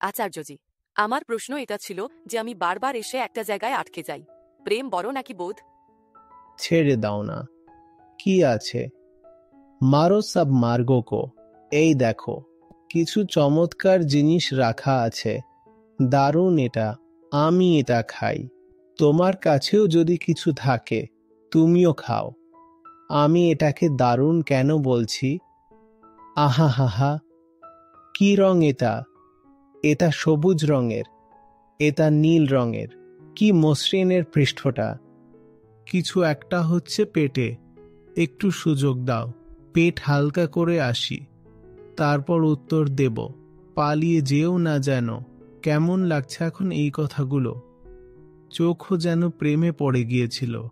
আচার্যজি, আমার প্রশ্ন এটা ছিল যে আমি বারবার এসে একটা জায়গায় আটকে যাই। প্রেম বড় নাকি বোধ? ছেড়ে দাও না, কি আছে, মারো সব মার্গো কো। এই দেখো, কিছু চমৎকার জিনিস রাখা আছে, দারুণ এটা, আমি এটা খাই। তোমার কাছেও যদি কিছু থাকে তুমিও খাও। আমি এটাকে দারুণ কেন বলছি? আহা হা হা, কি রং এটা? এটা সবুজ রঙের, এটা নীল রঙের, কি মসৃণের পৃষ্ঠটা। কিছু একটা হচ্ছে পেটে, একটু সুযোগ দাও, পেট হালকা করে আসি, তারপর উত্তর দেব। পালিয়ে যেও না যেন। কেমন লাগছে এখন এই কথাগুলো? চোখও যেন প্রেমে পড়ে গিয়েছিল।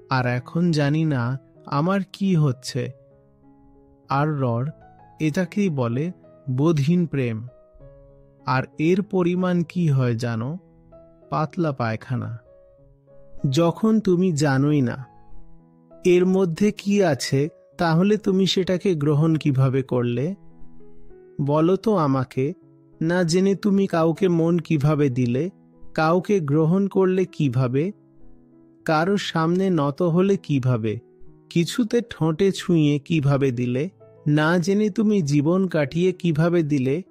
আর এখন জানি না আমার কি হচ্ছে। আর এটাকেই বলে বোধহীন প্রেম। আর এর পরিমাণ কি হয় জানো? পাতলা পায়খানা। যখন তুমি জানোই না এর মধ্যে কি আছে, তাহলে তুমি সেটাকে গ্রহণ কিভাবে করলে? বলো তো আমাকে। না জেনে তুমি কাউকে মন কিভাবে দিলে? কাউকে গ্রহণ করলে কিভাবে? কারো সামনে নত হলে কিভাবে? কিছুতে ঠোঁটে ছুঁয়ে কিভাবে দিলে? না জেনে তুমি জীবন কাটিয়ে কিভাবে দিলে?